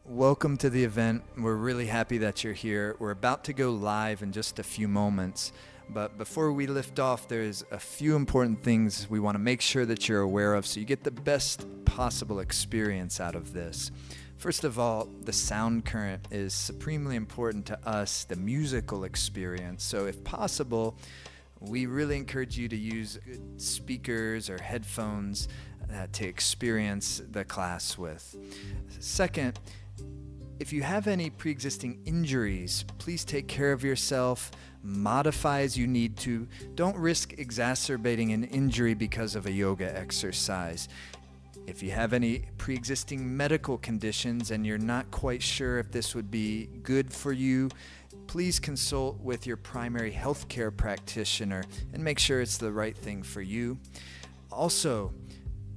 Welcome to the event. We're really happy that you're here. We're about to go live in just a few moments, but before we lift off, there's a few important things we want to make sure that you're aware of so you get the best possible experience out of this. First of all, the sound current is supremely important to us, the musical experience. So if possible, we really encourage you to use good speakers or headphones to experience the class with. Second, if you have any pre-existing injuries, please take care of yourself, modify as you need to. Don't risk exacerbating an injury because of a yoga exercise. If you have any pre-existing medical conditions and you're not quite sure if this would be good for you, please consult with your primary healthcare practitioner and make sure it's the right thing for you. Also,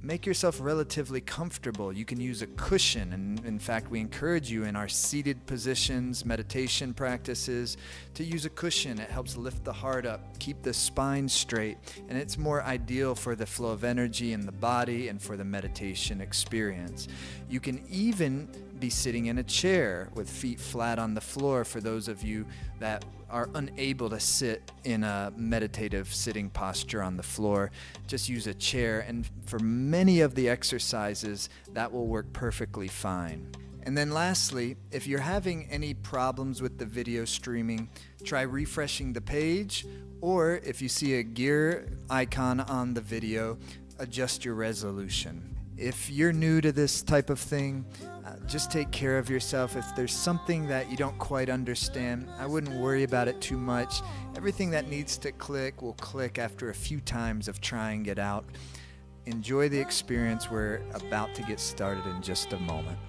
make yourself relatively comfortable. You can use a cushion, and in fact, we encourage you in our seated positions, meditation practices, to use a cushion. It helps lift the heart up, keep the spine straight, and it's more ideal for the flow of energy in the body and for the meditation experience. You can even be sitting in a chair with feet flat on the floor for those of you that are unable to sit in a meditative sitting posture on the floor. Just use a chair, and for many of the exercises, that will work perfectly fine. And then lastly, if you're having any problems with the video streaming, try refreshing the page, or if you see a gear icon on the video, adjust your resolution. If you're new to this type of thing, just take care of yourself. If there's something that you don't quite understand, I wouldn't worry about it too much. Everything that needs to click will click after a few times of trying it out. Enjoy the experience. We're about to get started in just a moment.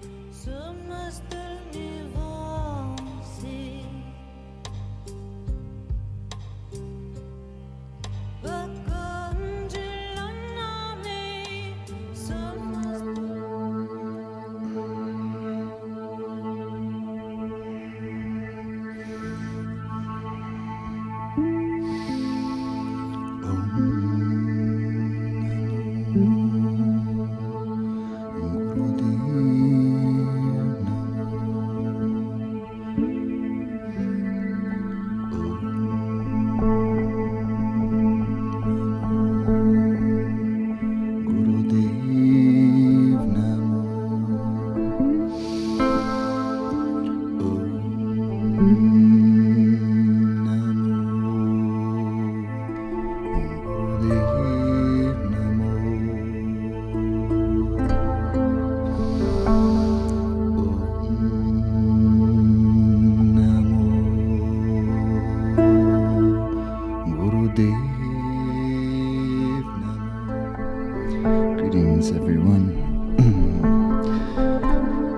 Greetings, everyone.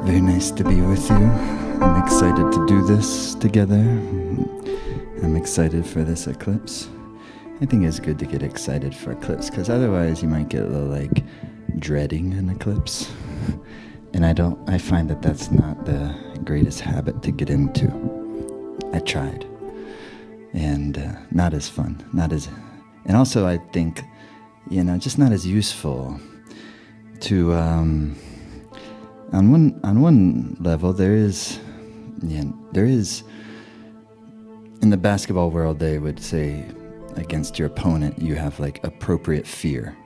Very nice to be with you. I'm excited to do this together. I'm excited for this eclipse. I think it's good to get excited for eclipse, because otherwise you might get a little like dreading an eclipse. And I find that that's not the greatest habit to get into. I tried. And not as fun. And also I think, just not as useful to, on one level, there is, in the basketball world, they would say against your opponent, you have like appropriate fear.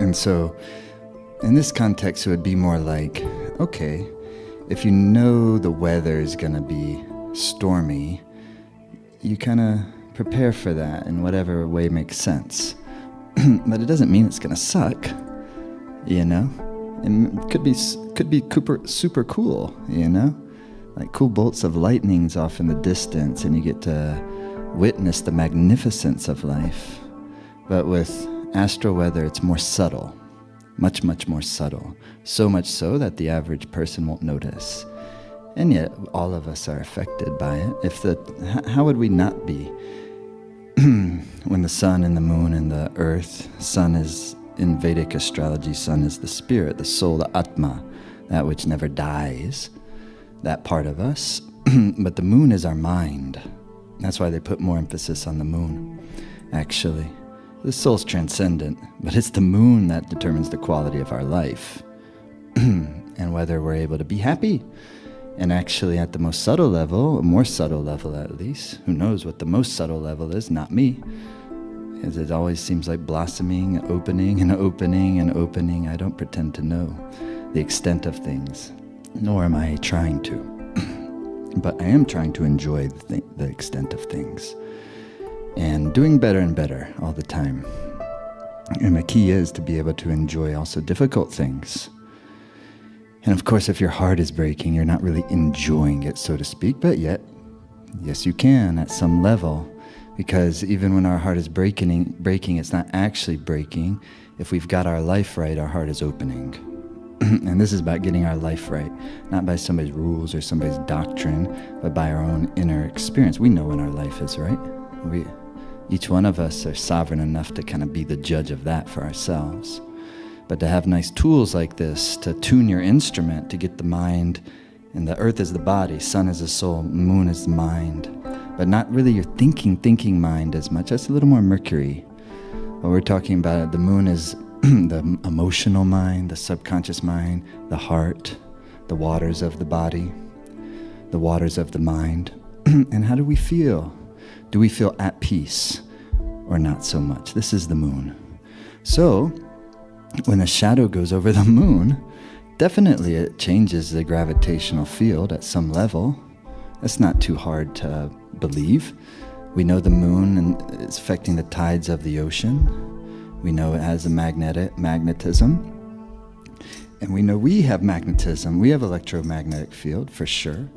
And so in this context, it would be more like, okay, if you know the weather is going to be stormy, you kind of prepare for that in whatever way makes sense. But it doesn't mean it's going to suck, It could be super cool, Like cool bolts of lightnings off in the distance, and you get to witness the magnificence of life. But with astral weather, it's more subtle, much, much more subtle. So much so that the average person won't notice. And yet, all of us are affected by it. How would we not be? When the sun and the moon and the earth, sun is, in Vedic astrology, sun is the spirit, the soul, the Atma, that which never dies, that part of us. But the moon is our mind. That's why they put more emphasis on the moon, actually. The soul's transcendent, but it's the moon that determines the quality of our life. and whether we're able to be happy. And actually at the most subtle level, a more subtle level at least, who knows what the most subtle level is, not me, as it always seems like blossoming, opening and opening and opening. I don't pretend to know the extent of things, nor am I trying to. But I am trying to enjoy the extent of things and doing better and better all the time. And the key is to be able to enjoy also difficult things. And of course, if your heart is breaking, you're not really enjoying it, so to speak, but yet, yes, you can at some level, because even when our heart is breaking, it's not actually breaking. If we've got our life right, our heart is opening. And this is about getting our life right, not by somebody's rules or somebody's doctrine, but by our own inner experience. We know when our life is right. Each one of us are sovereign enough to kind of be the judge of that for ourselves. But to have nice tools like this, to tune your instrument, to get the mind, and the earth is the body, sun is the soul, moon is the mind, but not really your thinking mind as much. That's a little more Mercury. What we're talking about, the moon is the emotional mind, the subconscious mind, the heart, the waters of the body, the waters of the mind. And how do we feel? Do we feel at peace or not so much? This is the moon. So, when a shadow goes over the moon, definitely it changes the gravitational field at some level. That's not too hard to believe. We know the moon is affecting the tides of the ocean. We know it has a magnetism. And we know we have magnetism. We have electromagnetic field for sure.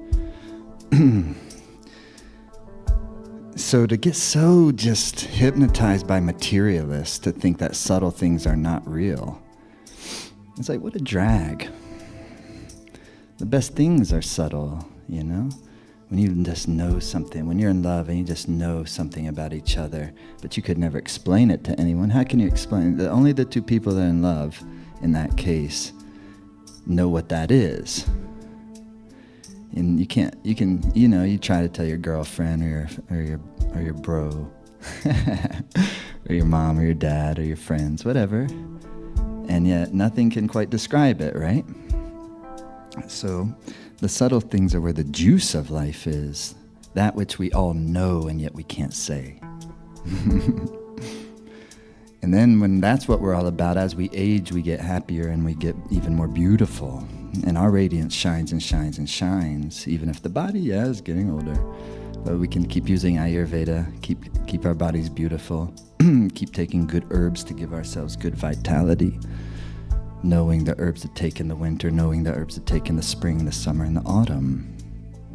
So to get so just hypnotized by materialists to think that subtle things are not real, it's like, what a drag. The best things are subtle, you know? When you just know something, when you're in love and you just know something about each other, but you could never explain it to anyone. How can you explain it? Only the two people that are in love, in that case, know what that is. And you try to tell your girlfriend or your bro, or your mom or your dad or your friends, whatever, and yet nothing can quite describe it, right? So the subtle things are where the juice of life is, that which we all know and yet we can't say. And then when that's what we're all about, as we age, we get happier and we get even more beautiful. And our radiance shines and shines and shines, even if the body, is getting older. But we can keep using Ayurveda, keep our bodies beautiful, keep taking good herbs to give ourselves good vitality, knowing the herbs to take in the winter, knowing the herbs to take in the spring, the summer, and the autumn.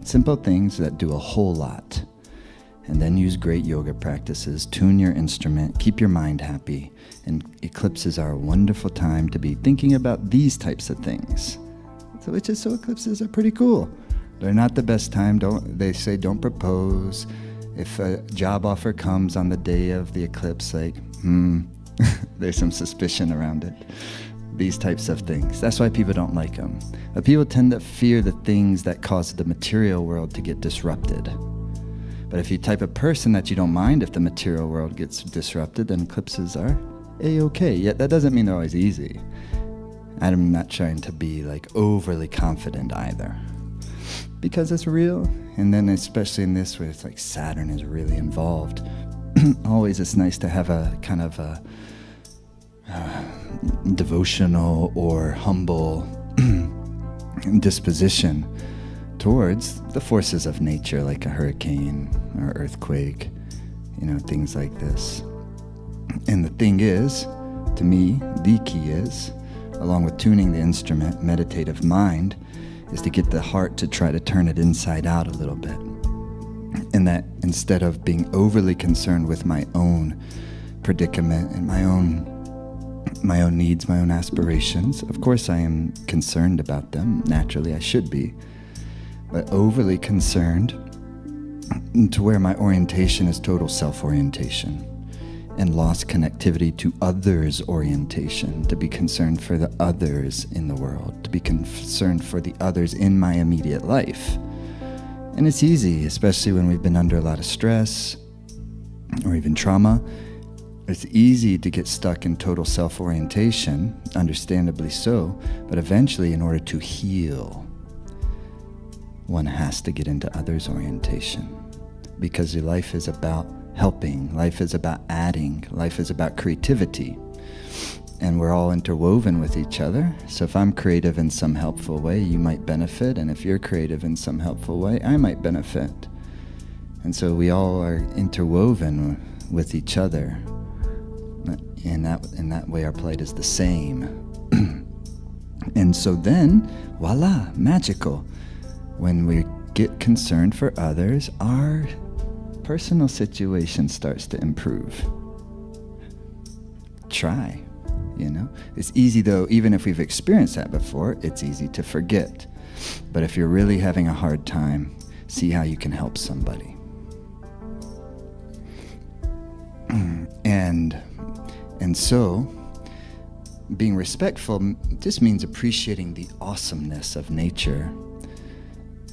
Simple things that do a whole lot. And then use great yoga practices, tune your instrument, keep your mind happy. And eclipses are a wonderful time to be thinking about these types of things. So eclipses are pretty cool. They're not the best time. They say don't propose. If a job offer comes on the day of the eclipse, there's some suspicion around it. These types of things. That's why people don't like them. But people tend to fear the things that cause the material world to get disrupted. But if you're the type of person that you don't mind if the material world gets disrupted, then eclipses are A-okay. Yet that doesn't mean they're always easy. I'm not trying to be overly confident either. Because it's real. And then especially in this where it's Saturn is really involved. Always it's nice to have a kind of a devotional or humble disposition towards the forces of nature, like a hurricane or earthquake, things like this. And the thing is, to me, the key is, along with tuning the instrument, meditative mind, is to get the heart to try to turn it inside out a little bit. And that instead of being overly concerned with my own predicament and my own needs, my own aspirations, of course I am concerned about them, naturally I should be, but overly concerned to where my orientation is total self-orientation and lost connectivity to others' orientation, to be concerned for the others in the world, to be concerned for the others in my immediate life. And it's easy, especially when we've been under a lot of stress or even trauma. It's easy to get stuck in total self-orientation, understandably so, but eventually, in order to heal, one has to get into others' orientation. Because your life is about helping, life is about adding, life is about creativity. And we're all interwoven with each other. So if I'm creative in some helpful way, you might benefit. And if you're creative in some helpful way, I might benefit. And so we all are interwoven with each other. In that way, our plight is the same. And so then, voila, magical. When we get concerned for others, our personal situation starts to improve. Try, It's easy though, even if we've experienced that before, it's easy to forget. But if you're really having a hard time, see how you can help somebody. And so, being respectful just means appreciating the awesomeness of nature,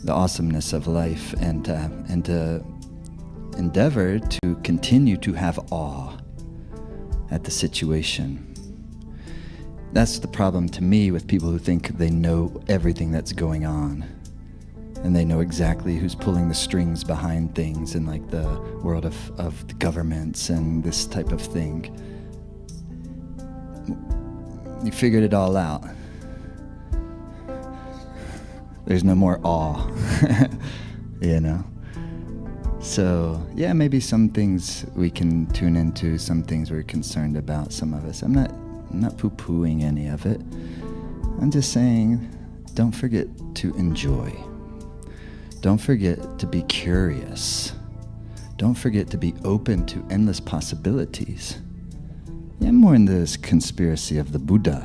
the awesomeness of life, and to endeavor to continue to have awe at the situation. That's the problem to me with people who think they know everything that's going on. And they know exactly who's pulling the strings behind things in like the world of the governments and this type of thing. You figured it all out. There's no more awe, So, yeah, maybe some things we can tune into, some things we're concerned about, some of us. I'm not poo-pooing any of it. I'm just saying, don't forget to enjoy. Don't forget to be curious. Don't forget to be open to endless possibilities. Yeah, more in this conspiracy of the Buddha,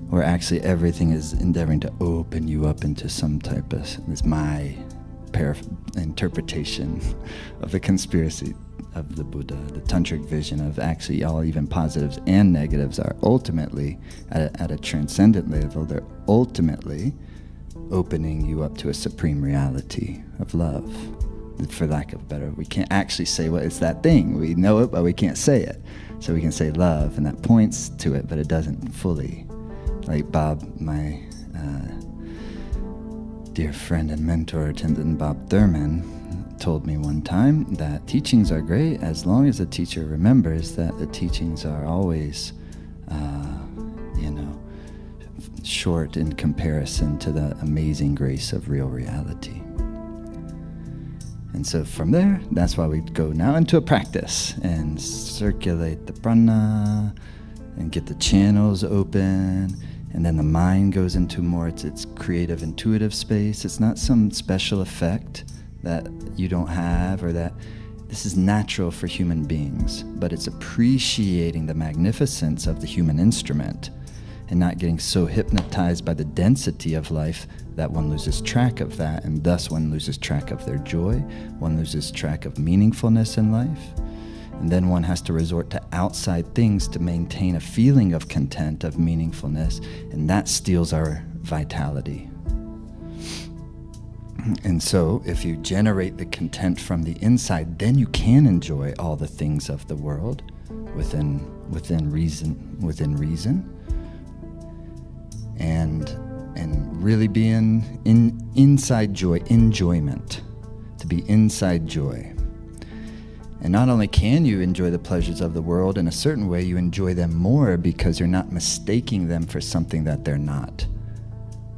where actually everything is endeavoring to open you up into some type of, this is my interpretation of the conspiracy of the Buddha, the tantric vision of actually all, even positives and negatives, are ultimately, at a transcendent level, they're ultimately opening you up to a supreme reality of love. For lack of a better, we can't actually say what it's that thing. We know it, but we can't say it. So we can say love, and that points to it, but it doesn't fully. Like Bob, my dear friend and mentor, attendant Bob Thurman, told me one time that teachings are great as long as the teacher remembers that the teachings are always, short in comparison to the amazing grace of real reality. And so from there, that's why we go now into a practice and circulate the prana and get the channels open. And then the mind goes into more its creative, intuitive space. It's not some special effect that you don't have, or that this is natural for human beings, but it's appreciating the magnificence of the human instrument and not getting so hypnotized by the density of life that one loses track of that, and thus one loses track of their joy, one loses track of meaningfulness in life. And then one has to resort to outside things to maintain a feeling of content, of meaningfulness, and that steals our vitality. And so, if you generate the content from the inside, then you can enjoy all the things of the world within reason, and really be in inside joy, enjoyment, to be inside joy. And not only can you enjoy the pleasures of the world, in a certain way you enjoy them more because you're not mistaking them for something that they're not,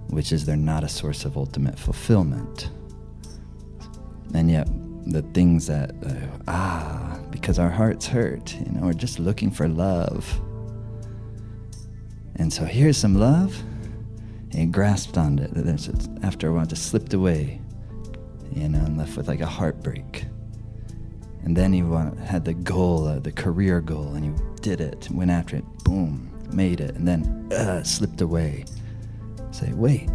which is they're not a source of ultimate fulfillment. And yet the things that, because our hearts hurt, we're just looking for love. And so here's some love, and he grasped onto it. After a while, it just slipped away, and left with like a heartbreak. And then he had the goal, the career goal, and he did it, went after it, boom, made it, and then it slipped away. Say, wait,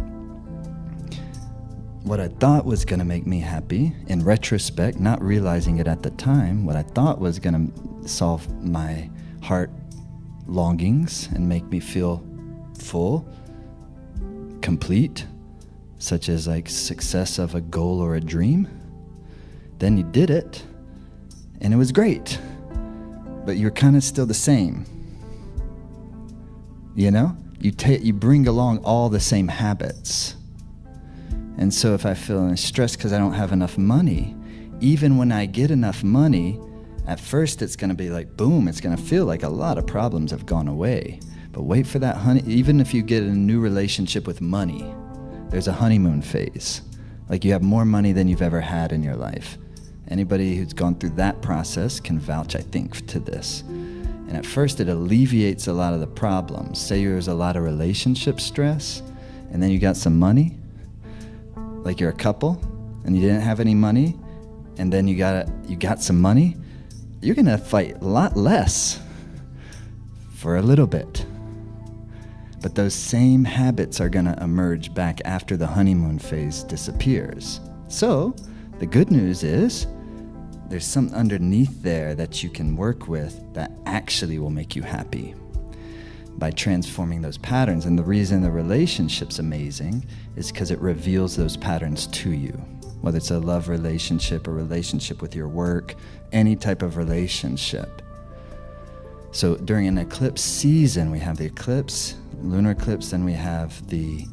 what I thought was going to make me happy, in retrospect, not realizing it at the time, what I thought was going to solve my heart longings and make me feel full, complete, such as like success of a goal or a dream, then you did it, and it was great. but you're kind of still the same. You know? You bring along all the same habits. And so if I feel stressed because I don't have enough money, even when I get enough money, at first it's going to be like, boom, it's going to feel like a lot of problems have gone away. But wait for that even if you get a new relationship with money, there's a honeymoon phase. Like you have more money than you've ever had in your life. Anybody who's gone through that process can vouch, I think, to this. And at first it alleviates a lot of the problems. Say there's a lot of relationship stress, and then you got some money, like you're a couple, and you didn't have any money, and then you got some money, you're gonna fight a lot less for a little bit. But those same habits are gonna emerge back after the honeymoon phase disappears. So the good news is there's something underneath there that you can work with that actually will make you happy by transforming those patterns. And the reason the relationship's amazing is because it reveals those patterns to you. Whether it's a love relationship, a relationship with your work, any type of relationship. So during an eclipse season, we have the eclipse, lunar eclipse, then we have the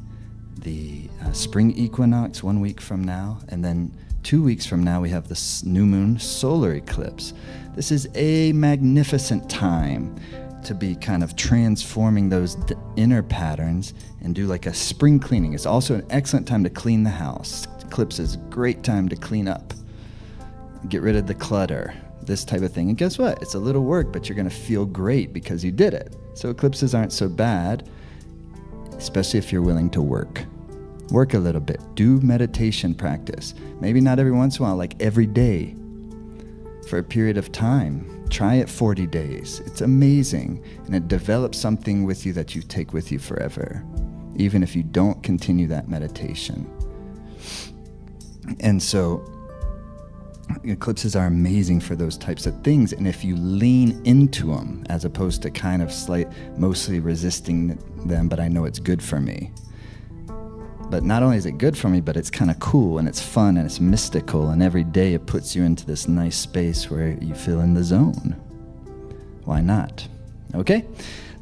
spring equinox 1 week from now, and then 2 weeks from now we have the new moon solar eclipse. This is a magnificent time to be kind of transforming those inner patterns and do like a spring cleaning. It's also an excellent time to clean the house. Eclipse is a great time to clean up, get rid of the clutter, this type of thing. And guess what? It's a little work, but you're going to feel great because you did it. So eclipses aren't so bad, especially if you're willing to work. Work a little bit. Do meditation practice. Maybe not every once in a while, like every day for a period of time. Try it 40 days. It's amazing. And it develops something with you that you take with you forever, even if you don't continue that meditation. And so eclipses are amazing for those types of things. And if you lean into them, as opposed to kind of mostly resisting them, but I know it's good for me. But not only is it good for me, but it's kind of cool and it's fun and it's mystical. And every day it puts you into this nice space where you feel in the zone. Why not? Okay,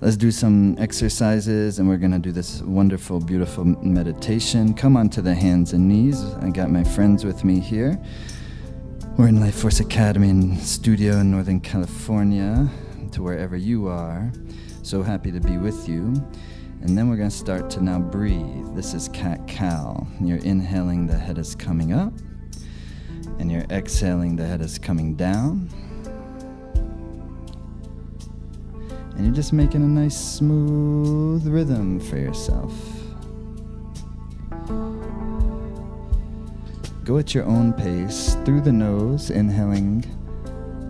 let's do some exercises and we're going to do this wonderful, beautiful meditation. Come onto the hands and knees. I got my friends with me here. We're in Life Force Academy in studio in Northern California, to wherever you are. So happy to be with you. And then we're going to start to now breathe. This is cat-cow. You're inhaling, the head is coming up. And you're exhaling, the head is coming down. And you're just making a nice smooth rhythm for yourself. Go at your own pace, through the nose, inhaling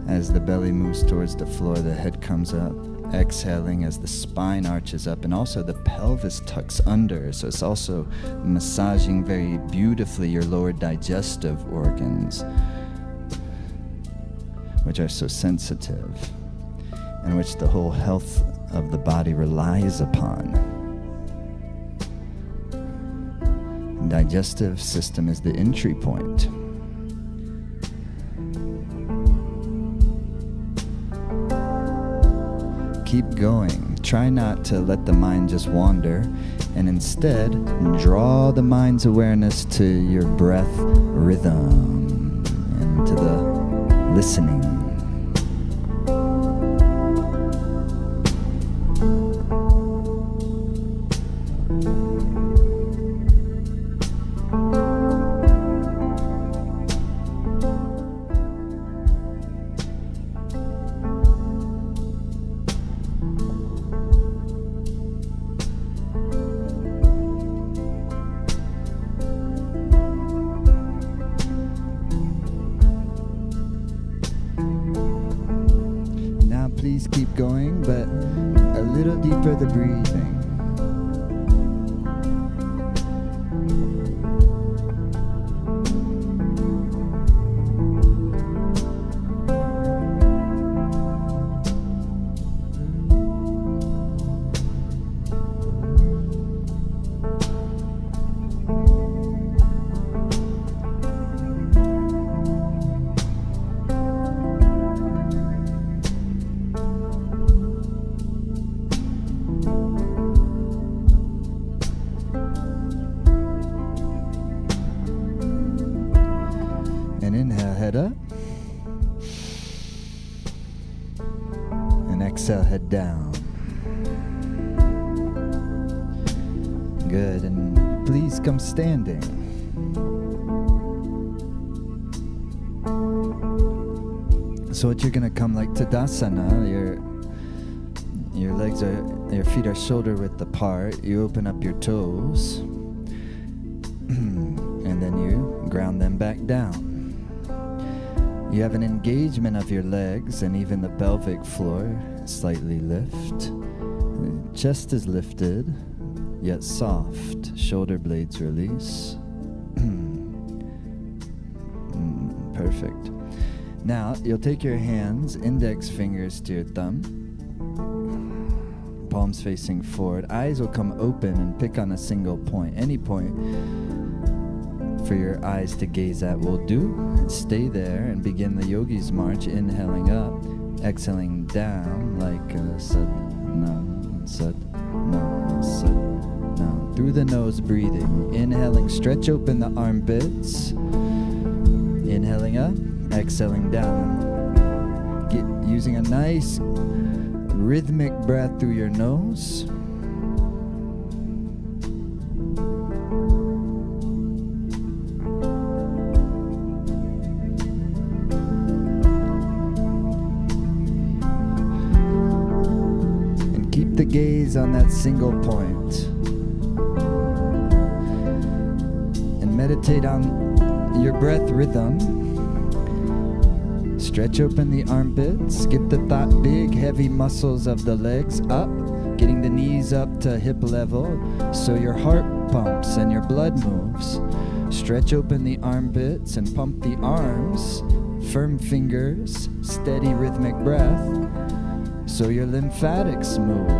as the belly moves towards the floor, the head comes up. Exhaling as the spine arches up and also the pelvis tucks under. So it's also massaging very beautifully your lower digestive organs, which are so sensitive and which the whole health of the body relies upon. The digestive system is the entry point. Keep going. Try not to let the mind just wander, and instead draw the mind's awareness to your breath rhythm and to the listening. Please keep going, but a little deeper the breathing. exhale, head down. Good, and please come standing. So what you're gonna come like Tadasana, your legs are, your feet are shoulder width apart. You open up your toes, and then you ground them back down. You have an engagement of your legs and even the pelvic floor. Slightly lift. Chest is lifted, yet soft. Shoulder blades release. Perfect. Now, you'll take your hands, index fingers to your thumb, palms facing forward. Eyes will come open and pick on a single point. Any point for your eyes to gaze at will do. Stay there and begin the yogi's march, inhaling up, exhaling down like Sat Nam, Sat Nam, Sat Nam. Through the nose, breathing. Inhaling, stretch open the armpits. Inhaling up, exhaling down. Using a nice rhythmic breath through your nose. And keep the gaze on that single point. And meditate on your breath rhythm. Stretch open the armpits, get the big heavy muscles of the legs up, getting the knees up to hip level so your heart pumps and your blood moves. Stretch open the armpits and pump the arms, firm fingers, steady rhythmic breath so your lymphatics move.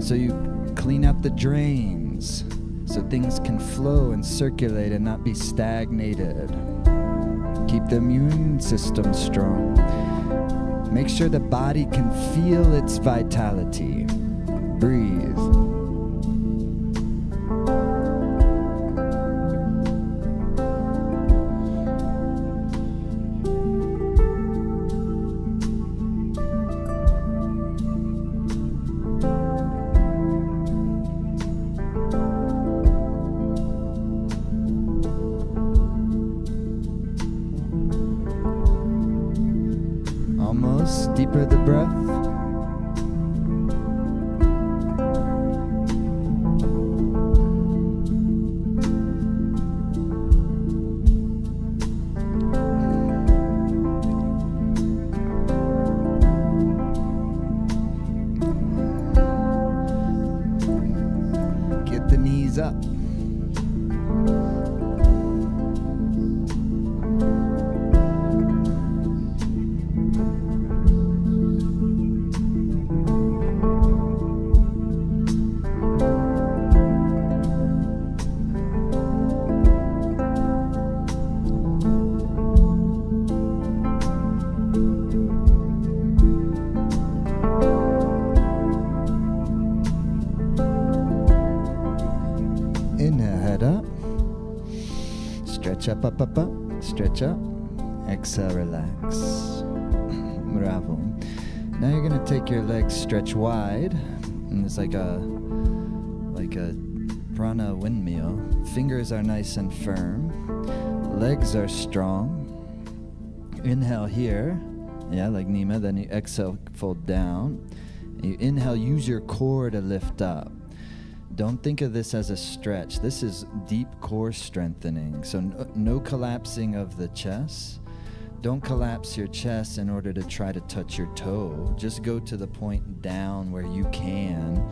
So you clean out the drains so things can flow and circulate and not be stagnated. Keep the immune system strong. Make sure the body can feel its vitality. Breathe. Almost deeper the breath. Get the knees up. Inhale, head up. Stretch up, up, up, up. Stretch up. Exhale, relax. Bravo. Now you're gonna take your legs stretch wide, and it's like a prana windmill. Fingers are nice and firm. Legs are strong. Inhale here, yeah, like Nima. Then you exhale, fold down. You inhale, use your core to lift up. Don't think of this as a stretch. This is deep core strengthening. So no collapsing of the chest. Don't collapse your chest in order to try to touch your toe. Just go to the point down where you can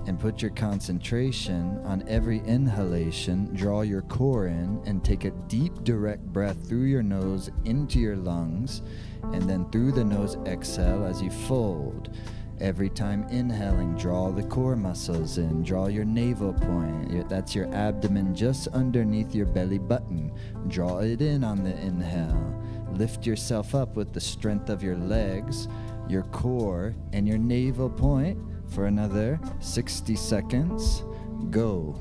and put your concentration on every inhalation. Draw your core in and take a deep, direct breath through your nose into your lungs, and then through the nose exhale as you fold. Every time inhaling, draw the core muscles in. Draw your navel point. That's your abdomen just underneath your belly button. Draw it in on the inhale. Lift yourself up with the strength of your legs, your core, and your navel point for another 60 seconds. Go.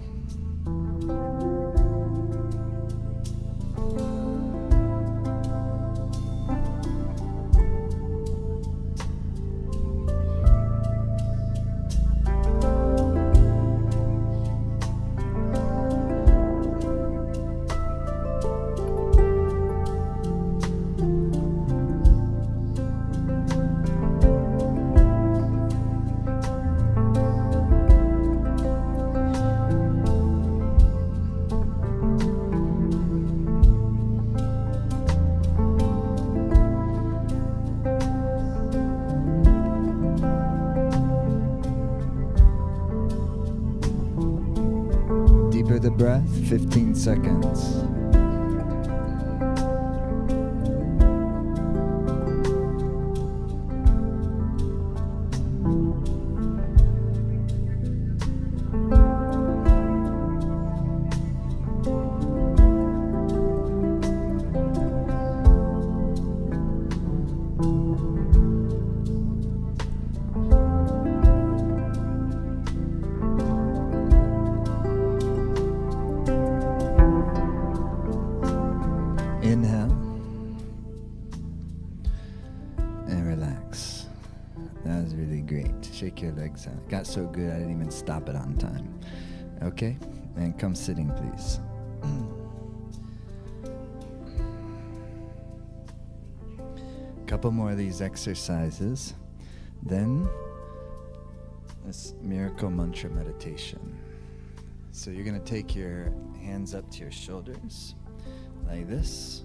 deeper the breath, 15 seconds. Inhale and relax. That was really great. Shake your legs out. It got so good I didn't even stop it on time. Okay? And come sitting, please. Couple more of these exercises. Then this miracle mantra meditation. So you're going to take your hands up to your shoulders. Like this.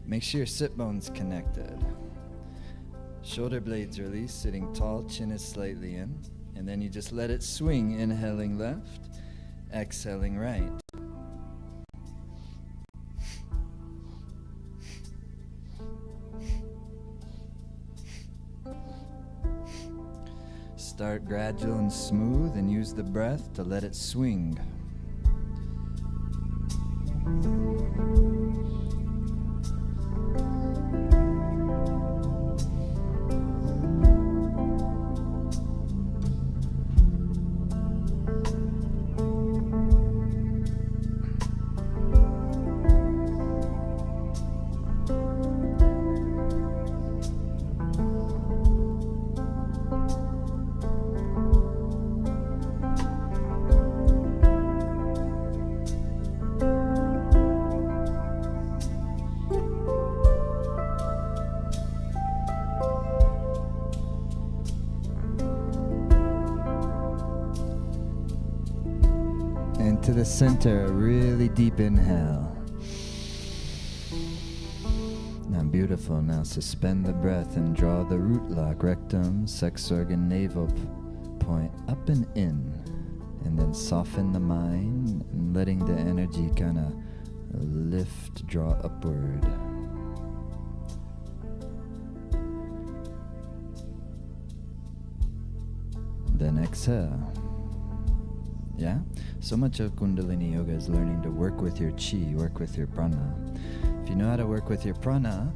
Make sure your sit bone's connected. Shoulder blades release, sitting tall, chin is slightly in. And then you just let it swing, inhaling left, exhaling right. Start gradual and smooth and use the breath to let it swing. To the center, a really deep inhale. Now beautiful. Now suspend the breath and draw the root lock, rectum, sex organ, navel point up and in. And then soften the mind and letting the energy kind of lift, draw upward. Then exhale. Yeah? So much of Kundalini Yoga is learning to work with your chi, work with your prana. If you know how to work with your prana,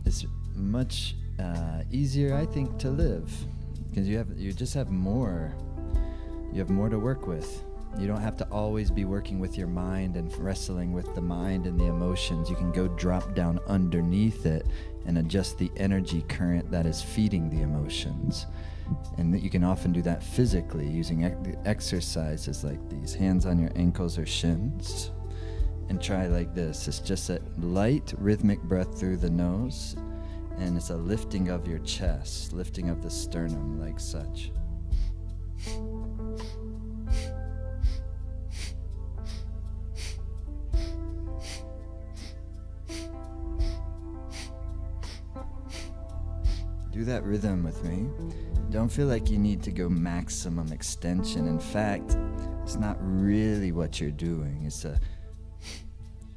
it's much easier, I think, to live. Because you just have more. You have more to work with. You don't have to always be working with your mind and wrestling with the mind and the emotions. You can go drop down underneath it and adjust the energy current that is feeding the emotions. And that you can often do that physically using exercises like these. Hands on your ankles or shins. And try like this. It's just a light rhythmic breath through the nose. And it's a lifting of your chest, lifting of the sternum like such. Do that rhythm with me. Don't feel like you need to go maximum extension. In fact, it's not really what you're doing. It's a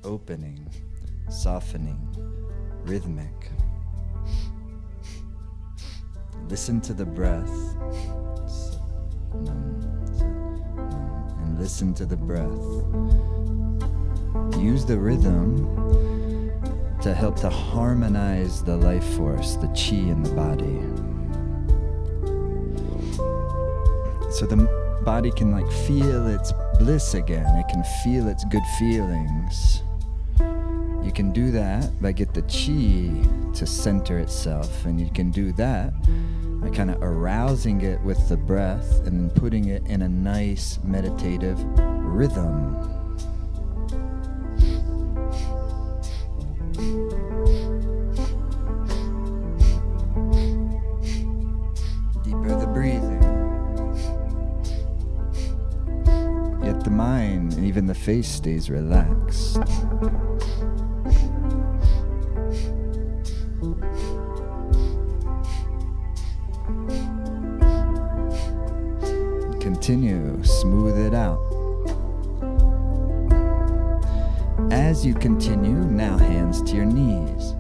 opening, softening, rhythmic. Listen to the breath. And listen to the breath. Use the rhythm to help to harmonize the life force, the chi in the body. So the body can like feel its bliss again. It can feel its good feelings. You can do that by get the chi to center itself, and you can do that by kind of arousing it with the breath and then putting it in a nice meditative rhythm. Deeper the breathing. Yet the mind and even the face stays relaxed. Continue, smooth it out. As you continue, now hands to your knees.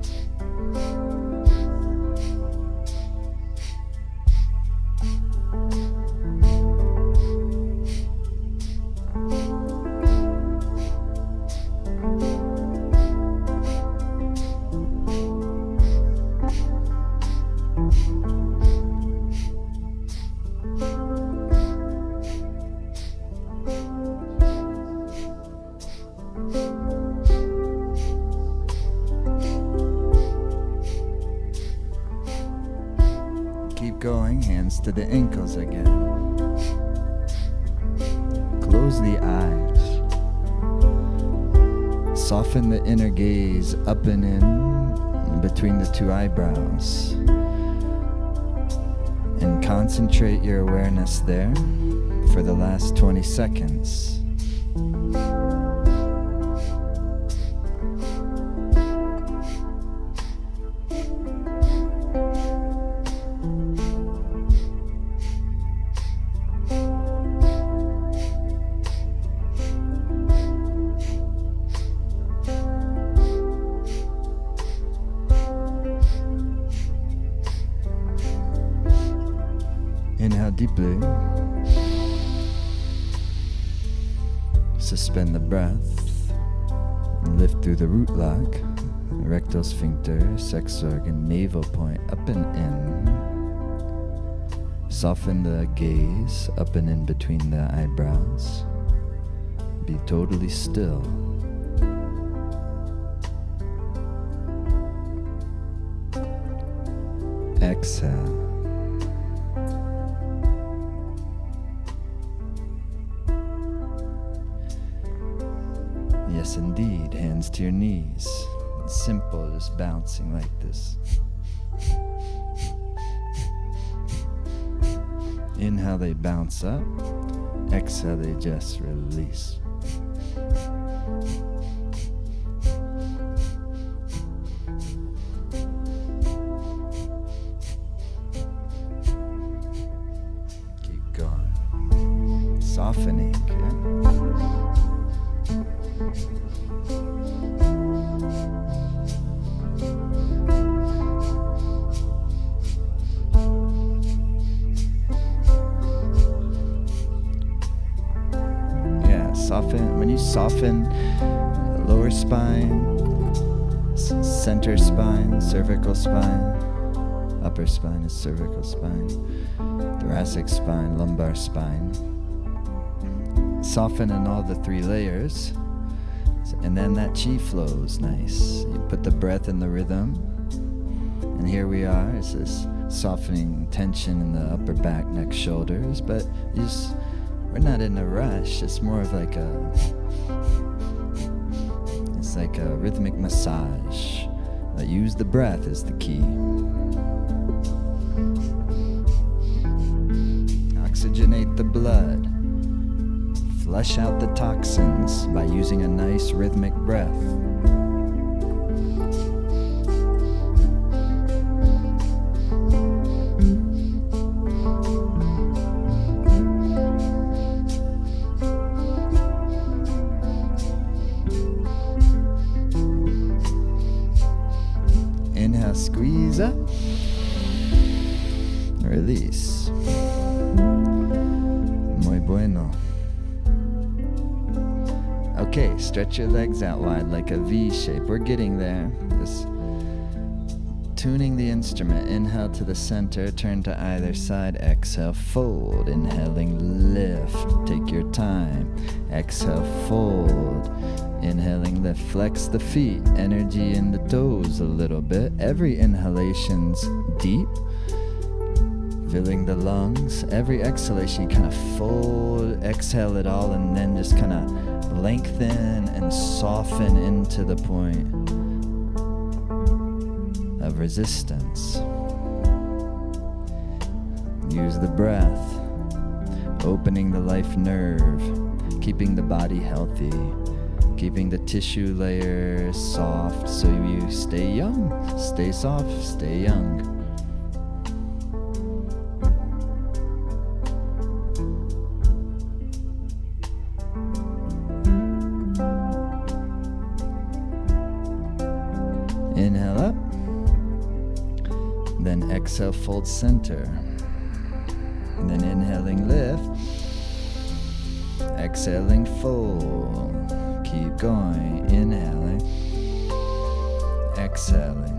Keep going, hands to the ankles again. Close the eyes. Soften the inner gaze up and in between the two eyebrows. And concentrate your awareness there for the last 20 seconds. Inhale deeply. Suspend the breath. Lift through the root lock, rectal sphincter, sex organ, navel point, up and in. Soften the gaze up and in between the eyebrows. Be totally still. Exhale. Yes, indeed. Hands to your knees. It's simple, just bouncing like this. Inhale, they bounce up. Exhale, they just release. Keep going. Softening. Okay? Soften. When you soften lower spine, center spine, cervical spine, upper spine is cervical spine, thoracic spine, lumbar spine. Soften in all the three layers, and then that chi flows nice. You put the breath in the rhythm, and here we are. It's this softening tension in the upper back, neck, shoulders, but you just, we're not in a rush. It's more of like it's like a rhythmic massage. Use the breath is the key. Oxygenate the blood. Flush out the toxins by using a nice rhythmic breath. Inhale, squeeze up. Release. Muy bueno. Okay, stretch your legs out wide like a V shape. We're getting there. Just tuning the instrument. Inhale to the center, turn to either side. Exhale, fold. Inhaling, lift. Take your time. Exhale, fold. Inhaling, lift. Flex the feet. Energy in the toes a little bit. Every inhalation's deep, filling the lungs. Every exhalation, you kind of fold, exhale it all, and then just kind of lengthen and soften into the point of resistance. Use the breath, opening the life nerve, keeping the body healthy, keeping the tissue layer soft so you stay young, stay soft, stay young. exhale, fold center. And then inhaling, lift. Exhaling, fold. Keep going. Inhaling. Exhaling.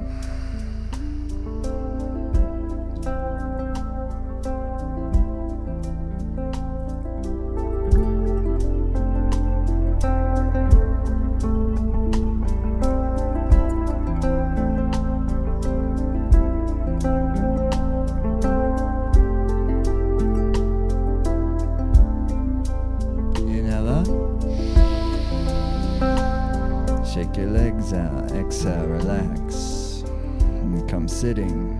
Shake your legs out, exhale, relax, and come sitting.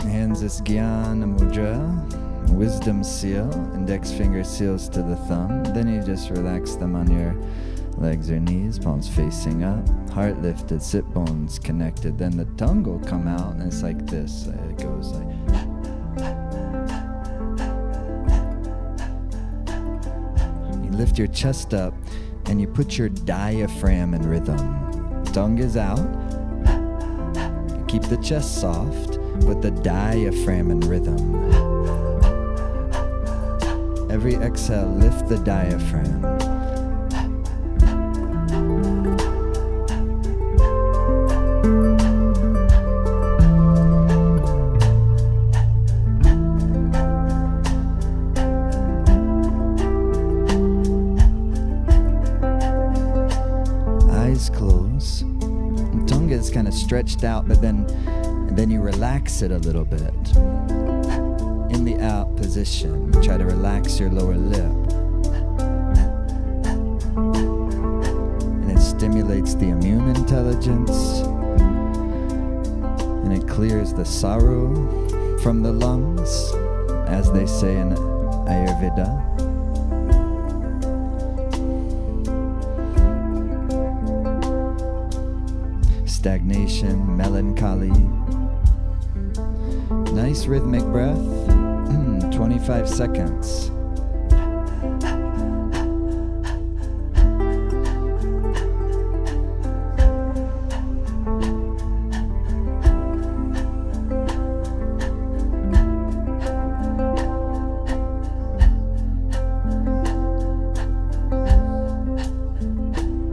Hands is Jnana Mudra, wisdom seal, index finger seals to the thumb. Then you just relax them on your legs or knees, palms facing up, heart lifted, sit bones connected. Then the tongue will come out and it's like this. It goes like... You lift your chest up and you put your diaphragm in rhythm. Tongue is out. You keep the chest soft, but the diaphragm in rhythm. Every exhale, lift the diaphragm. Close. The tongue is kind of stretched out, but then you relax it a little bit. In the out position, try to relax your lower lip. And it stimulates the immune intelligence. And it clears the sorrow from the lungs, as they say in Ayurveda. Stagnation, melancholy. Nice rhythmic breath. 25 seconds.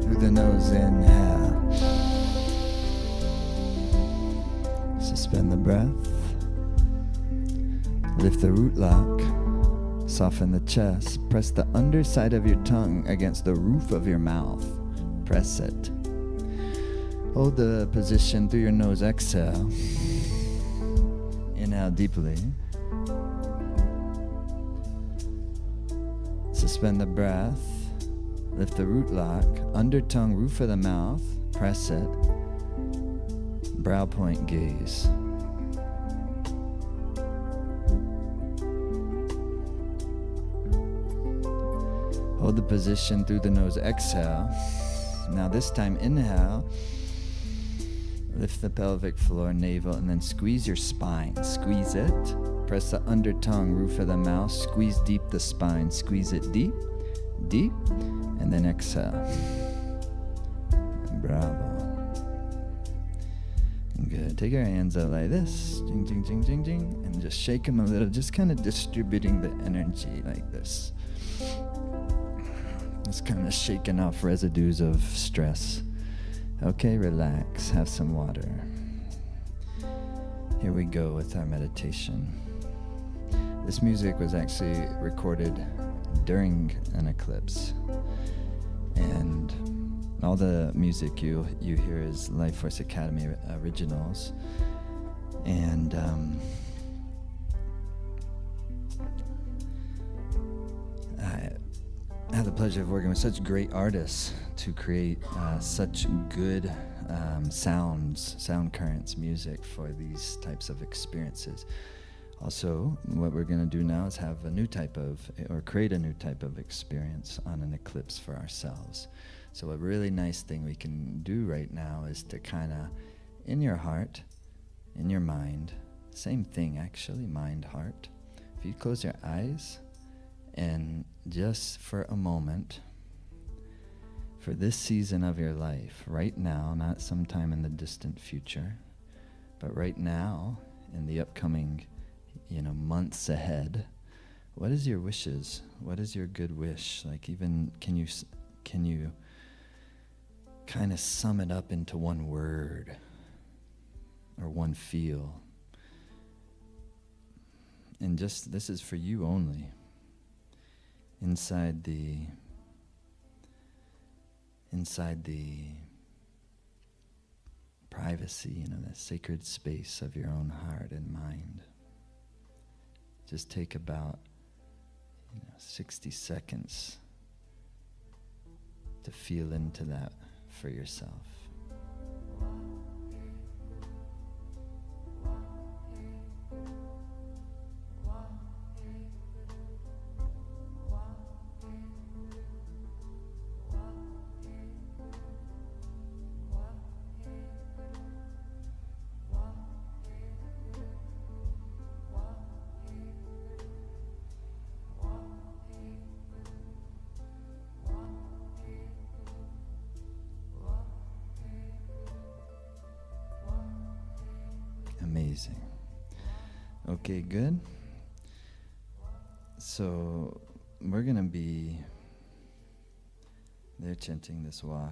Through the nose, inhale. Suspend the breath. Lift the root lock. Soften the chest. Press the underside of your tongue against the roof of your mouth. Press it. Hold the position through your nose. Exhale. Inhale deeply. Suspend the breath. Lift the root lock. Under tongue, roof of the mouth. Press it. Brow point gaze. Hold the position through the nose. Exhale. Now this time inhale. Lift the pelvic floor, navel, and then squeeze your spine. Squeeze it. Press the under tongue, roof of the mouth. Squeeze deep the spine. Squeeze it deep, deep, and then exhale. Bravo. Good. Take your hands out like this. Jing, jing, jing, jing, jing. And just shake them a little. Just kind of distributing the energy like this. Just kind of shaking off residues of stress. Okay, relax. Have some water. Here we go with our meditation. This music was actually recorded during an eclipse. And all the music you hear is Life Force Academy originals. And I had the pleasure of working with such great artists to create such good sound currents, music for these types of experiences. Also, what we're going to do now is have a new type of, or create a new type of experience on an eclipse for ourselves. So a really nice thing we can do right now is to kind of, in your heart, in your mind, same thing actually, mind, heart. If you close your eyes and just for a moment, for this season of your life, right now, not sometime in the distant future, But right now, in the upcoming, months ahead, what is your wishes? What is your good wish? Like, even can you kind of sum it up into one word or one feel? And just, this is for you only. Inside the privacy, the sacred space of your own heart and mind. Just take about 60 seconds to feel into that for yourself. Amazing. Okay, good. So we're going to be, they're chanting this Wa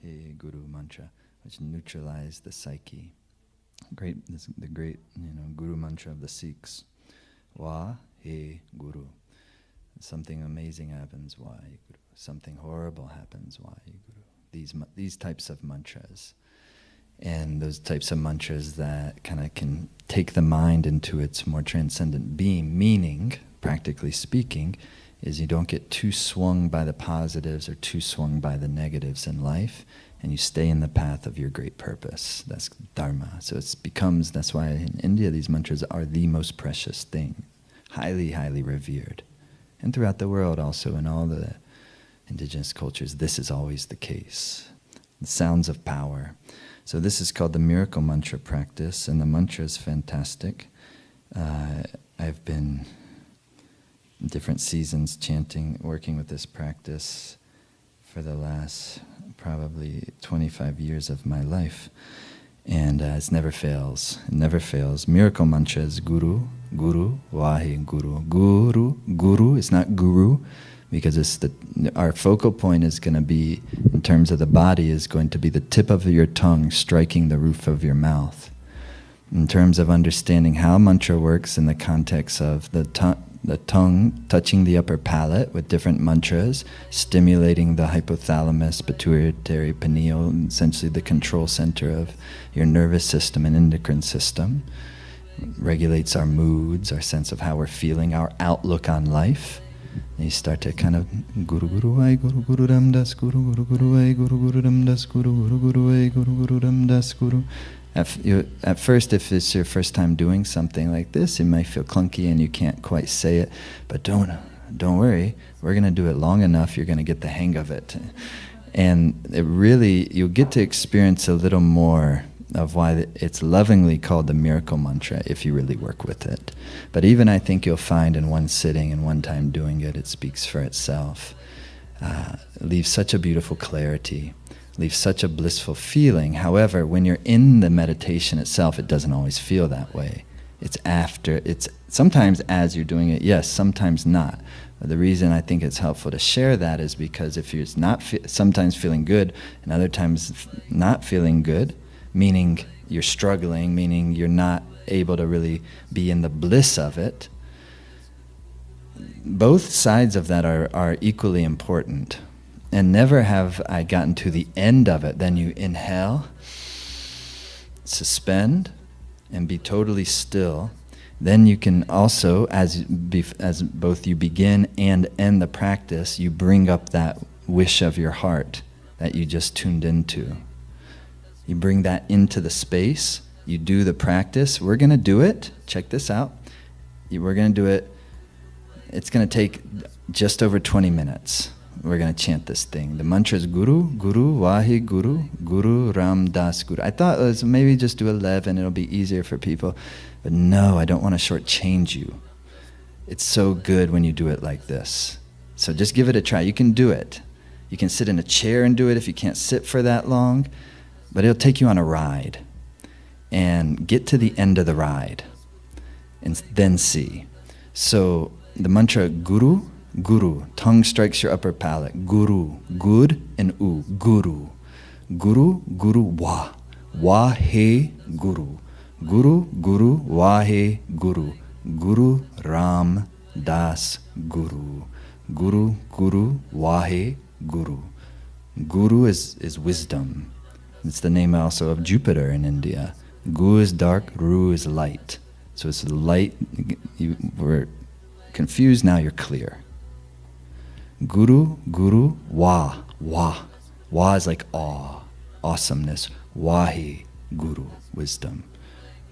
He Guru mantra, which neutralizes the psyche. The great, Guru mantra of the Sikhs. Wa He Guru. Something amazing happens, Wa He Guru. Something horrible happens, Wa He Guru. These types of mantras. And those types of mantras that kind of can take the mind into its more transcendent being, meaning, practically speaking, is you don't get too swung by the positives or too swung by the negatives in life, and you stay in the path of your great purpose. That's Dharma. So that's why in India these mantras are the most precious thing, highly, highly revered. And throughout the world also, in all the indigenous cultures, this is always the case. The sounds of power. So this is called the miracle mantra practice, and the mantra is fantastic. I've been in different seasons chanting, working with this practice for the last probably 25 years of my life. And it never fails. It never fails. Miracle mantra is Guru, Guru, Wahi Guru. Guru, it's not Guru, because our focal point is going to be, in terms of the body, is going to be the tip of your tongue striking the roof of your mouth. In terms of understanding how mantra works in the context of the tongue touching the upper palate with different mantras, stimulating the hypothalamus, pituitary, pineal, essentially the control center of your nervous system and endocrine system, regulates our moods, our sense of how we're feeling, our outlook on life. And you start to kind of Guru Guru Ai Guru Guru Ram Das Guru Guru Guru Ai Guru Guru Ram Das Guru Guru Guru Ai Guru Guru Ram Das Guru. At first, if it's your first time doing something like this, it might feel clunky and you can't quite say it. But don't worry, we're going to do it long enough. You're going to get the hang of it, and you'll get to experience a little more of why it's lovingly called the miracle mantra if you really work with it. But even I think you'll find in one sitting and one time doing it, it speaks for itself. It leaves such a beautiful clarity, leaves such a blissful feeling. However, when you're in the meditation itself, it doesn't always feel that way. It's sometimes as you're doing it, yes, sometimes not. But the reason I think it's helpful to share that is because if you're not sometimes feeling good and other times not feeling good, meaning you're struggling, meaning you're not able to really be in the bliss of it, both sides of that are equally important. And never have I gotten to the end of it. Then you inhale, suspend, and be totally still. Then you can also, as both you begin and end the practice, you bring up that wish of your heart that you just tuned into. You bring that into the space. You do the practice. We're going to do it. Check this out. We're going to do it. It's going to take just over 20 minutes. We're going to chant this thing. The mantra is Guru, Guru, Wahi Guru, Guru Ram Das Guru. I thought it was maybe just do 11, it'll be easier for people. But no, I don't want to shortchange you. It's so good when you do it like this. So just give it a try. You can do it. You can sit in a chair and do it if you can't sit for that long. But it'll take you on a ride. and get to the end of the ride and then see. So the mantra guru, guru, tongue strikes your upper palate. Guru, good and u, guru. Guru, guru, wa he guru. Guru, guru, wa he guru. Guru Ram Das Guru. Guru, guru, wa he guru. Guru is wisdom. It's the name also of Jupiter in India. Gu is dark, Ru is light. So it's light. You were confused, now you're clear. Guru, guru, wa. Wa is like awe, awesomeness. Wahi, guru, wisdom.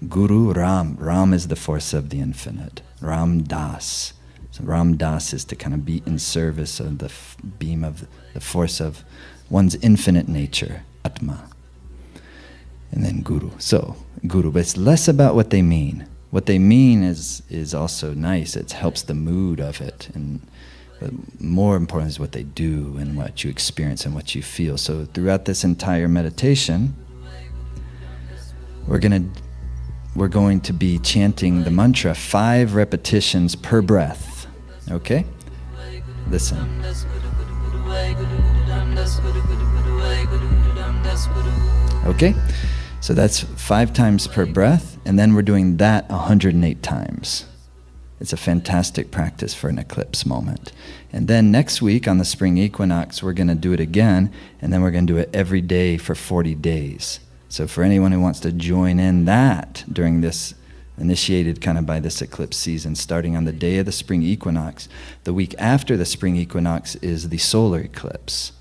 Guru Ram. Ram is the force of the infinite. Ram Das. So Ram Das is to kind of be in service of the beam of the force of one's infinite nature, Atma. And then Guru. So, Guru. But it's less about what they mean. What they mean is also nice. It helps the mood of it. And more important is what they do and what you experience and what you feel. So throughout this entire meditation, we're going to be chanting the mantra 5 repetitions per breath. Okay? Listen. Okay? So that's 5 times per breath, and then we're doing that 108 times. It's a fantastic practice for an eclipse moment. And then next week on the spring equinox, we're going to do it again, and then we're going to do it every day for 40 days. So for anyone who wants to join in that during this, initiated kind of by this eclipse season, starting on the day of the spring equinox, the week after the spring equinox is the solar eclipse.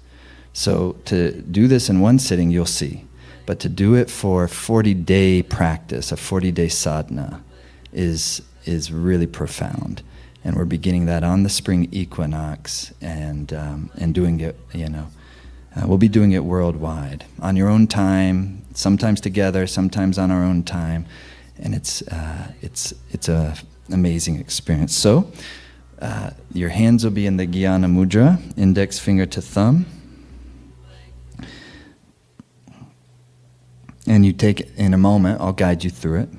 So to do this in one sitting, you'll see. But to do it for 40-day practice, a 40-day sadhana, is really profound. And we're beginning that on the spring equinox and doing it, we'll be doing it worldwide, on your own time, sometimes together, sometimes on our own time. And it's a amazing experience. So your hands will be in the Jnana Mudra, index finger to thumb. And you take it in a moment, I'll guide you through it.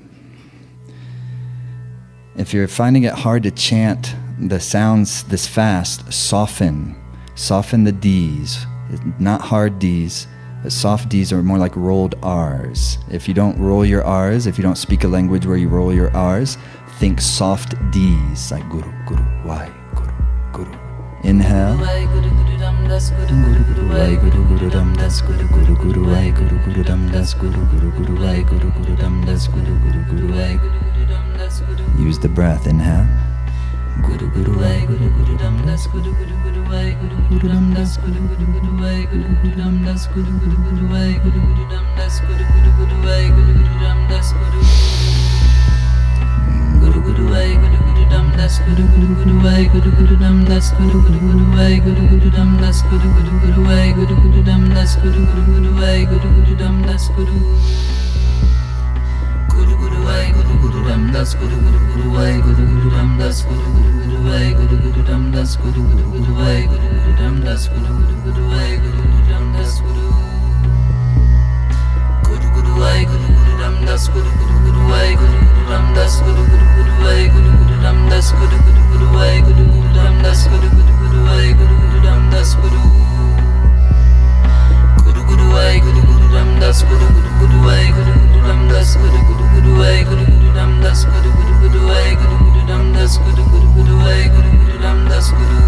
If you're finding it hard to chant the sounds this fast, soften the Ds, not hard Ds. Soft Ds are more like rolled Rs. If you don't roll your Rs, if you don't speak a language where you roll your Rs, think soft Ds, like guru, guru, wai, guru, guru. Inhale. Guru guru wai guru guru dam das guru guru guru wai guru guru dam das guru guru guru wai guru guru dam das guru guru guru wai guru guru dam das guru. Use the breath. Inhale. Guru guru wai guru guru dam das guru guru guru wai guru guru dam das guru guru guru wai guru guru dam das guru guru guru wai guru guru dam das guru guru guru wai guru guru dam das guru. Guru guru wai guru guru dam das guru guru guru wai guru guru dam das guru guru guru wai guru guru dam das guru guru guru wai guru guru dam das guru guru guru wai guru guru dam das guru. Guru guru wai guru guru dam das guru guru guru wai guru guru dam das guru guru guru wai guru guru dam das guru guru guru wai guru guru dam das guru guru guru wai guru guru dam das guru. Guru guru wai guru guru dam das guru guru guru wai guru guru dam das guru guru guru wai guru guru dam das guru guru guru wai guru guru dam das guru guru guru wai guru guru dam das guru. Guru guru wai guru guru dam das guru guru guru wai guru guru dam das guru guru guru wai guru guru dam das guru guru guru wai guru guru dam das guru guru guru wai guru guru dam das guru.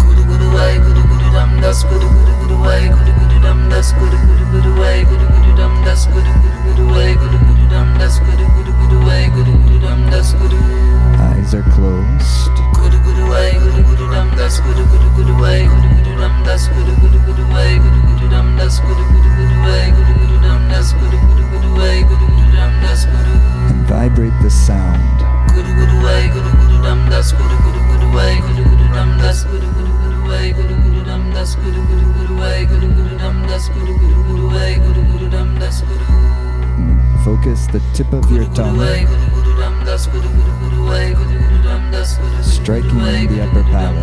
Guru guru wai guru guru dam das guru guru guru wai guru guru dam das guru guru guru wai guru guru dam das guru guru guru wai guru guru dam das guru guru guru wai guru guru dam das guru. Eyes are closed. Guru guru wai guru guru dam das guru guru guru wai guru guru dam das guru guru guru wai guru guru dam das guru guru guru wai guru guru dam das guru guru guru wai guru guru dam das guru. And vibrate the sound. Guru guru wai guru guru dam das guru guru guru wai guru guru dam das guru guru guru wai guru guru dam das guru guru guru wai guru guru dam das guru guru guru wai guru guru dam das guru. Focus the tip of your tongue, striking the upper palate.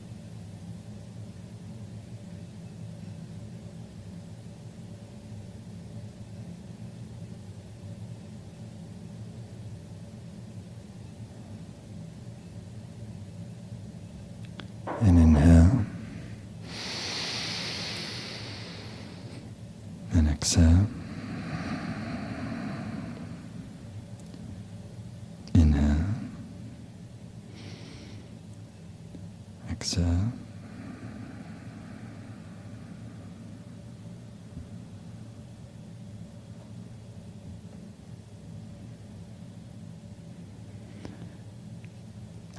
And inhale. And exhale. Inhale. Exhale.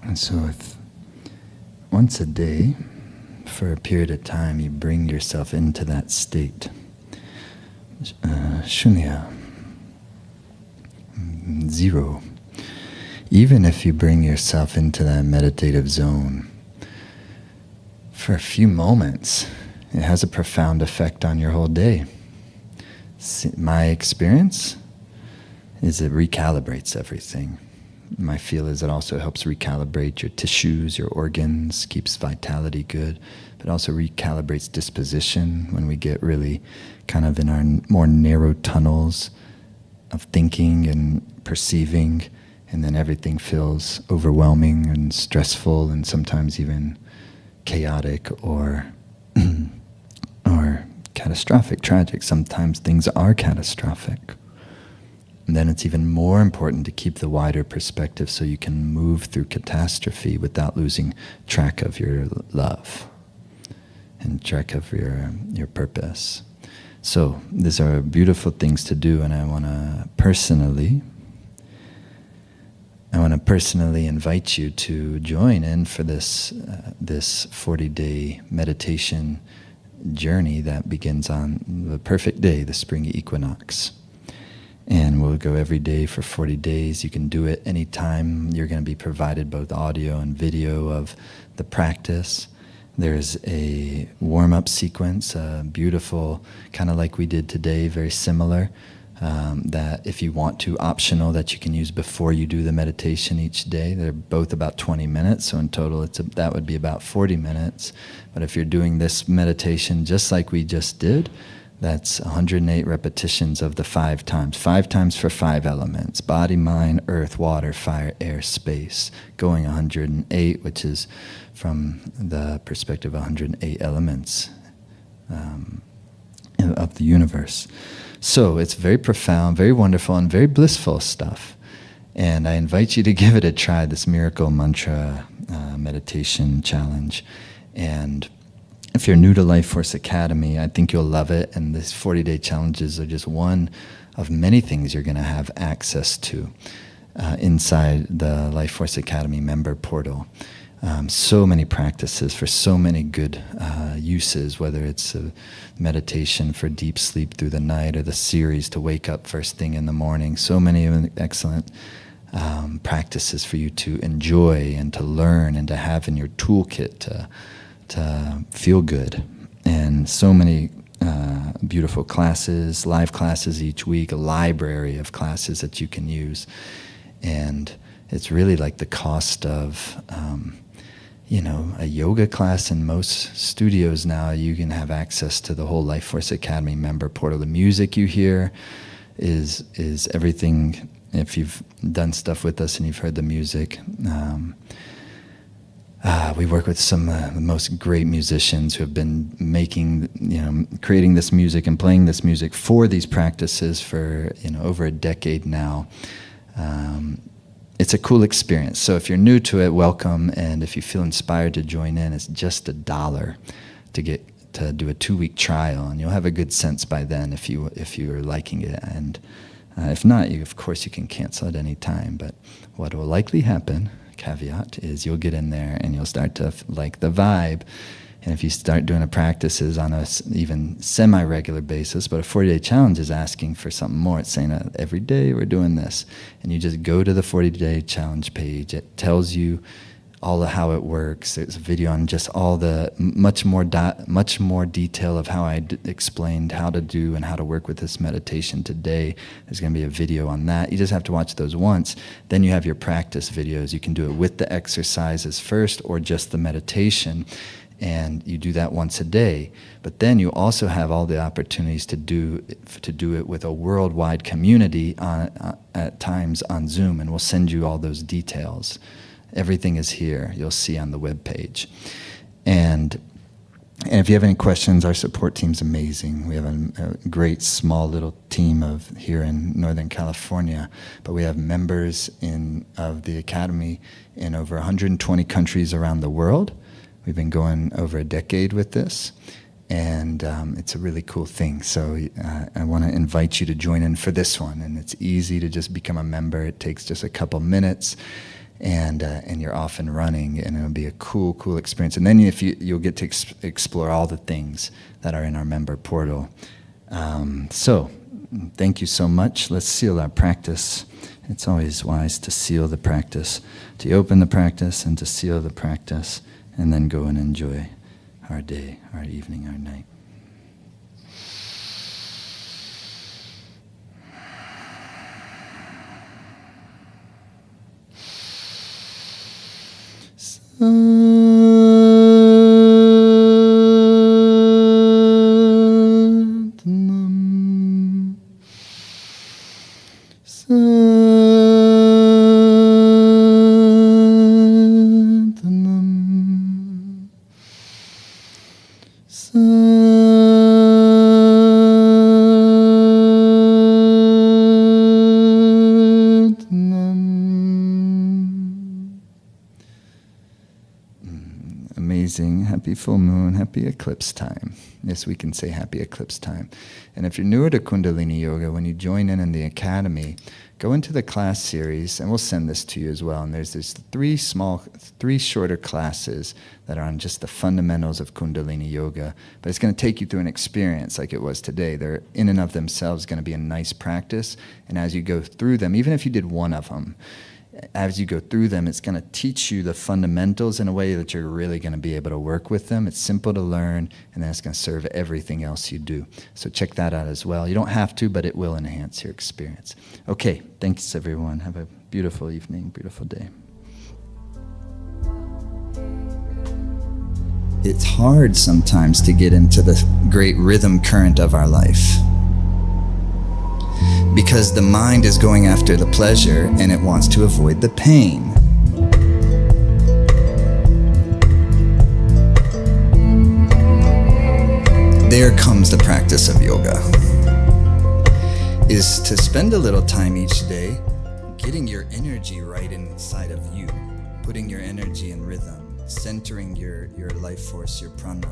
And so if once a day, for a period of time, you bring yourself into that state, shunya, zero. Even if you bring yourself into that meditative zone for a few moments, it has a profound effect on your whole day. My experience is it recalibrates everything. My feel is it also helps recalibrate your tissues, your organs, keeps vitality good, but also recalibrates disposition when we get really kind of in our more narrow tunnels of thinking and perceiving, and then everything feels overwhelming and stressful and sometimes even chaotic or or catastrophic, tragic. Sometimes things are catastrophic. And then it's even more important to keep the wider perspective so you can move through catastrophe without losing track of your love and track of your purpose. So these are beautiful things to do, and I want to personally invite you to join in for this 40-day meditation journey that begins on the perfect day, the spring equinox. And we'll go every day for 40 days. You can do it anytime. You're going to be provided both audio and video of the practice. There's a warm-up sequence, beautiful, kind of like we did today, very similar, that if you want to, optional, that you can use before you do the meditation each day. They're both about 20 minutes, so in total that would be about 40 minutes. But if you're doing this meditation just like we just did, that's 108 repetitions of the 5 times. 5 times for 5 elements: body, mind, earth, water, fire, air, space. Going 108, which is from the perspective of 108 elements of the universe. So it's very profound, very wonderful, and very blissful stuff. And I invite you to give it a try, this miracle mantra meditation challenge. And if you're new to Life Force Academy, I think you'll love it. And these 40-day challenges are just one of many things you're going to have access to inside the Life Force Academy member portal. So many practices for so many good uses, whether it's a meditation for deep sleep through the night or the series to wake up first thing in the morning. So many excellent practices for you to enjoy and to learn and to have in your toolkit to feel good. And so many beautiful classes, live classes each week, a library of classes that you can use. And it's really like the cost of a yoga class. In most studios now, you can have access to the whole Life Force Academy member portal. The music you hear is everything. If you've done stuff with us and you've heard the music, we work with some of the most great musicians who have been creating this music and playing this music for these practices for over a decade now. It's a cool experience. So if you're new to it, welcome. And if you feel inspired to join in, it's just $1 to get to do a 2-week trial, and you'll have a good sense by then if you're liking it. And if not, of course you can cancel at any time. But what will likely happen, caveat, is you'll get in there and you'll start to like the vibe. And if you start doing the practices on a even semi-regular basis, but a 40-day challenge is asking for something more. It's saying every day we're doing this. And you just go to the 40-day challenge page. It tells you all of how it works. There's a video on just all the much more detail of how I explained how to do and how to work with this meditation today. There's going to be a video on that. You just have to watch those once. Then you have your practice videos. You can do it with the exercises first or just the meditation. And you do that once a day. But then you also have all the opportunities to do it with a worldwide community at times on Zoom. And we'll send you all those details. Everything is here, you'll see on the webpage. And if you have any questions, our support team's amazing. We have a great small little team here in Northern California, but we have members of the Academy in over 120 countries around the world. We've been going over a decade with this, and it's a really cool thing. So I want to invite you to join in for this one, and it's easy to just become a member. It takes just a couple minutes. And you're off and running, and it'll be a cool experience. And then you'll get to explore all the things that are in our member portal. So thank you so much. Let's seal our practice. It's always wise to seal the practice, to open the practice and to seal the practice, and then go and enjoy our day, our evening, our night. Amazing. Happy full moon, happy eclipse time. Yes, we can say happy eclipse time. And if you're newer to Kundalini Yoga, when you join in the Academy, go into the class series, and we'll send this to you as well. And there's three shorter classes that are on just the fundamentals of Kundalini Yoga. But it's going to take you through an experience like it was today. They're in and of themselves going to be a nice practice. And as you go through them, even if you did one of them, as you go through them, it's going to teach you the fundamentals in a way that you're really going to be able to work with them. It's simple to learn, and then it's going to serve everything else you do. So check that out as well. You don't have to, but it will enhance your experience. Okay, thanks everyone. Have a beautiful evening, beautiful day. It's hard sometimes to get into the great rhythm current of our life, because the mind is going after the pleasure and it wants to avoid the pain. There comes the practice of yoga, is to spend a little time each day getting your energy right inside of you, putting your energy in rhythm, centering your life force, your prana,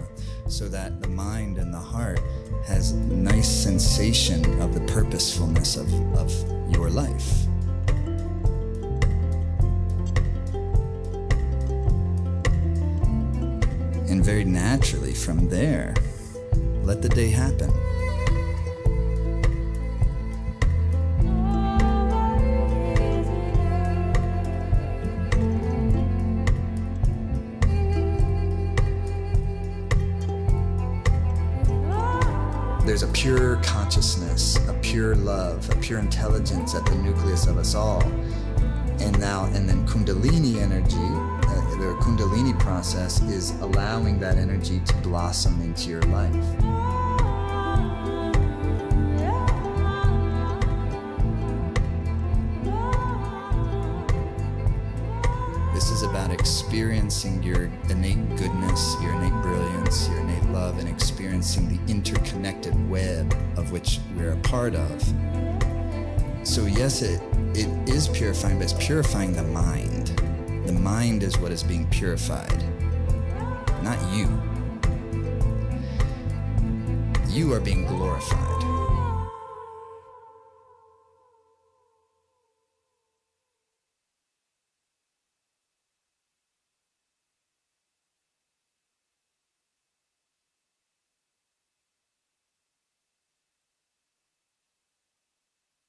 so that the mind and the heart has nice sensation of the purposefulness of your life. And very naturally from there, let the day happen. There's a pure consciousness, a pure love, a pure intelligence at the nucleus of us all. And then Kundalini energy, the Kundalini process is allowing that energy to blossom into your life. This is about experiencing your innate goodness, your innate brilliance, your innate love, and experiencing the interconnected web of which we're a part of. So yes, it is purifying, but it's purifying the mind. The mind is what is being purified, not you. You are being glorified.